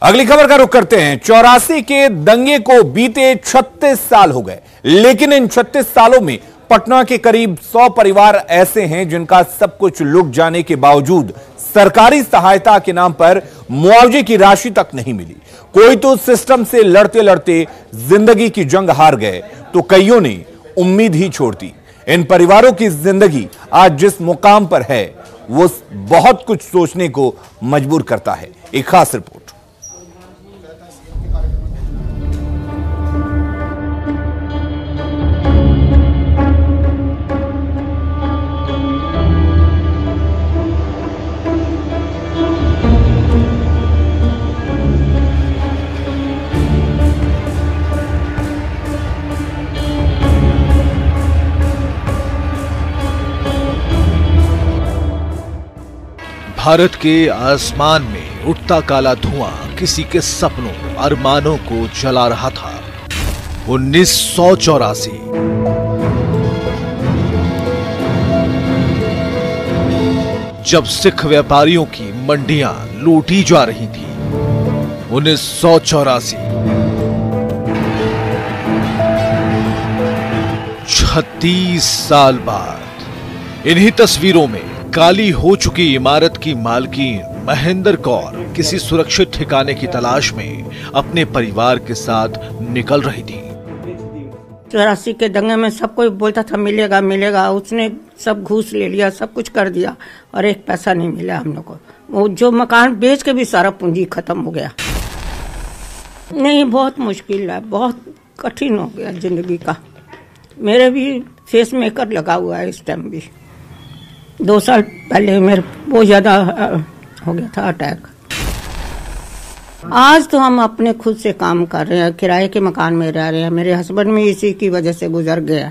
अगली खबर का रुख करते हैं। 84 के दंगे को बीते 36 साल हो गए, लेकिन इन 36 सालों में पटना के करीब 100 परिवार ऐसे हैं जिनका सब कुछ लुट जाने के बावजूद सरकारी सहायता के नाम पर मुआवजे की राशि तक नहीं मिली। कोई तो सिस्टम से लड़ते लड़ते जिंदगी की जंग हार गए, तो कईयों ने उम्मीद ही छोड़ दी। इन परिवारों की जिंदगी आज जिस मुकाम पर है, वो बहुत कुछ सोचने को मजबूर करता है। एक खास रिपोर्ट। भारत के आसमान में उठता काला धुआं किसी के सपनों अरमानों को जला रहा था। 1984 जब सिख व्यापारियों की मंडियां लूटी जा रही थी। 1984 36 साल बाद इन्हीं तस्वीरों में काली हो चुकी इमारत की मालकिन महेंद्र कौर किसी सुरक्षित ठिकाने की तलाश में अपने परिवार के साथ निकल रही थी। 84 के दंगे में सब कोई बोलता था मिलेगा मिलेगा, उसने सब घूस ले लिया, सब कुछ कर दिया और एक पैसा नहीं मिला हम लोग को। वो जो मकान बेच के भी सारा पूंजी खत्म हो गया। नहीं, बहुत मुश्किल है, बहुत कठिन हो गया जिंदगी का। मेरे भी फेस मेकर लगा हुआ है इस टाइम भी। 2 साल पहले मेरे बहुत ज्यादा हो गया था अटैक। आज तो हम अपने खुद से काम कर रहे हैं, किराए के मकान में रह रहे हैं। मेरे हस्बैंड में इसी की वजह से गुजर गया,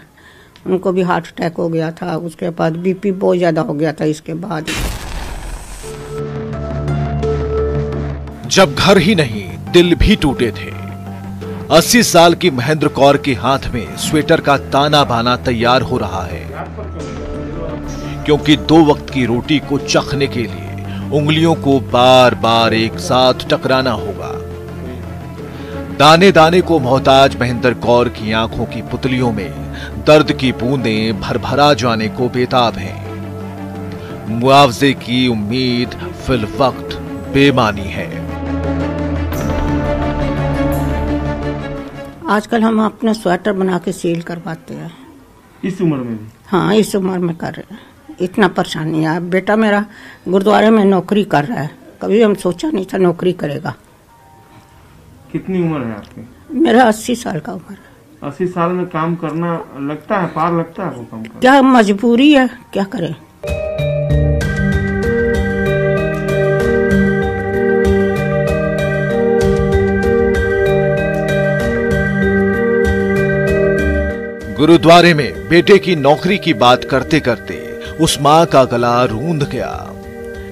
उनको भी हार्ट अटैक हो गया था, उसके बाद बीपी बहुत ज्यादा हो गया था इसके बाद। जब घर ही नहीं दिल भी टूटे थे। 80 साल की महेंद्र कौर के हाथ में स्वेटर का ताना बाना तैयार हो रहा है, क्योंकि 2 वक्त की रोटी को चखने के लिए उंगलियों को बार बार एक साथ टकराना होगा। दाने दाने को मोहताज महेंद्र कौर की आंखों की पुतलियों में दर्द की बूंदें भरभरा जाने को बेताब हैं। मुआवजे की उम्मीद फिल वक्त बेमानी है। आजकल हम अपना स्वेटर बना के सेल करवाते हैं। इस उम्र में भी? हाँ, इस उम्र में कर रहे हैं। इतना परेशानी है। बेटा मेरा गुरुद्वारे में नौकरी कर रहा है, कभी हम सोचा नहीं था नौकरी करेगा। कितनी उम्र है आपकी? मेरा 80 साल का उम्र है। 80 साल में काम करना लगता है, पार लगता है वो काम करना? क्या मजबूरी है, क्या करें। गुरुद्वारे में बेटे की नौकरी की बात करते करते उस मां का गला रूंध गया,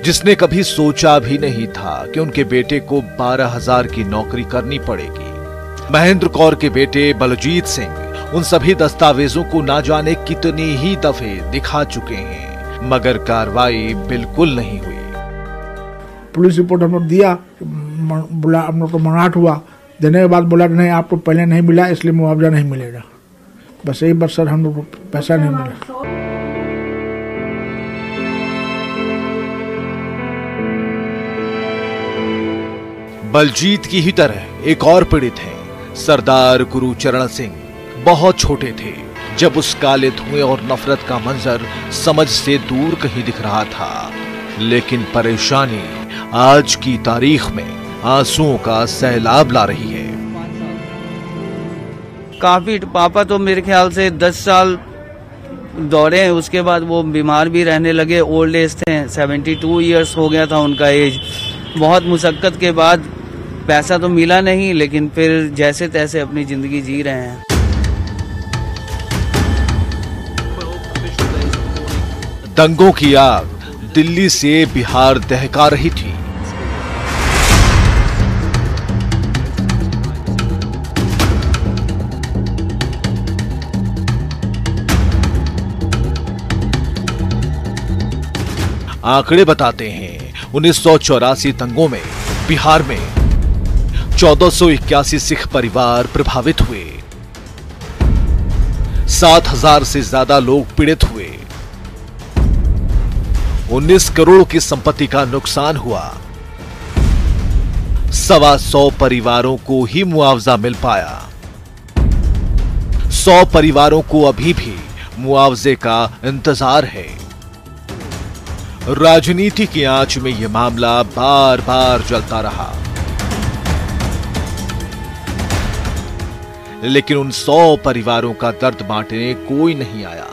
जिसने कभी सोचा भी नहीं था कि उनके बेटे को 12,000 की नौकरी करनी पड़ेगी। महेंद्र कौर के बेटे बलजीत सिंह उन सभी दस्तावेजों को ना जाने कितनी ही दफे दिखा चुके हैं, मगर कार्रवाई बिल्कुल नहीं हुई। पुलिस रिपोर्ट हम लोग दिया, बोला हम लोग को मनाहट हुआ। देने के बाद बोला नहीं, आपको पहले नहीं मिला इसलिए मुआवजा नहीं मिलेगा। बस यही बात सर, हम लोग को पैसा नहीं मिला। बलजीत की ही तरह एक और पीड़ित है सरदार गुरुचरण सिंह। बहुत छोटे थे जब उस काले धुएं और नफरत का मंजर समझ से दूर कहीं दिख रहा था, लेकिन परेशानी आज की तारीख में आंसुओं का सैलाब ला रही है। काफी पापा तो मेरे ख्याल से 10 साल दौड़े हैं, उसके बाद वो बीमार भी रहने लगे। ओल्ड एज थे, 72 इयर्स हो गया था उनका एज। बहुत मुशक्कत के बाद पैसा तो मिला नहीं, लेकिन फिर जैसे तैसे अपनी जिंदगी जी रहे हैं। दंगों की आग दिल्ली से बिहार दहका रही थी। आंकड़े बताते हैं 1984 दंगों में बिहार में 1481 सिख परिवार प्रभावित हुए, 7,000 से ज्यादा लोग पीड़ित हुए, 19 करोड़ की संपत्ति का नुकसान हुआ, 125 परिवारों को ही मुआवजा मिल पाया। 100 परिवारों को अभी भी मुआवजे का इंतजार है। राजनीति की आंच में यह मामला बार बार जलता रहा, लेकिन उन 100 परिवारों का दर्द बांटने कोई नहीं आया।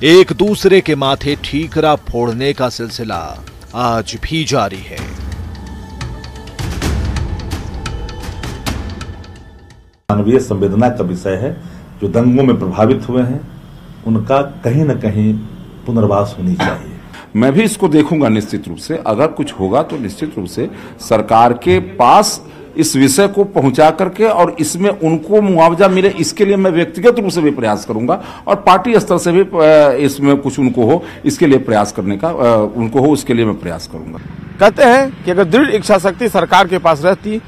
एक दूसरे के माथे ठीकरा फोड़ने का सिलसिला आज भी जारी है। मानवीय संवेदना का विषय है। जो दंगों में प्रभावित हुए हैं उनका कहीं न कहीं पुनर्वास होनी चाहिए। मैं भी इसको देखूंगा निश्चित रूप से। अगर कुछ होगा तो निश्चित रूप से सरकार के पास इस विषय को पहुंचा करके और इसमें उनको मुआवजा मिले, इसके लिए मैं व्यक्तिगत रूप से भी प्रयास करूंगा और पार्टी स्तर से भी इसमें कुछ उनको हो, इसके लिए प्रयास करने का उनको हो, उसके लिए मैं प्रयास करूंगा। कहते हैं कि अगर दृढ़ इच्छा शक्ति सरकार के पास रहती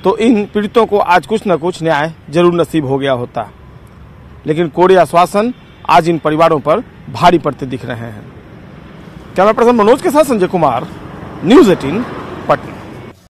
तो इन पीड़ितों को आज कुछ न कुछ न्याय जरूर नसीब हो गया होता, लेकिन कोरे आश्वासन आज इन परिवारों पर भारी पड़ते दिख रहे हैं। कैमरा पर्सन मनोज के साथ संजय कुमार, न्यूज़ 18 पटना।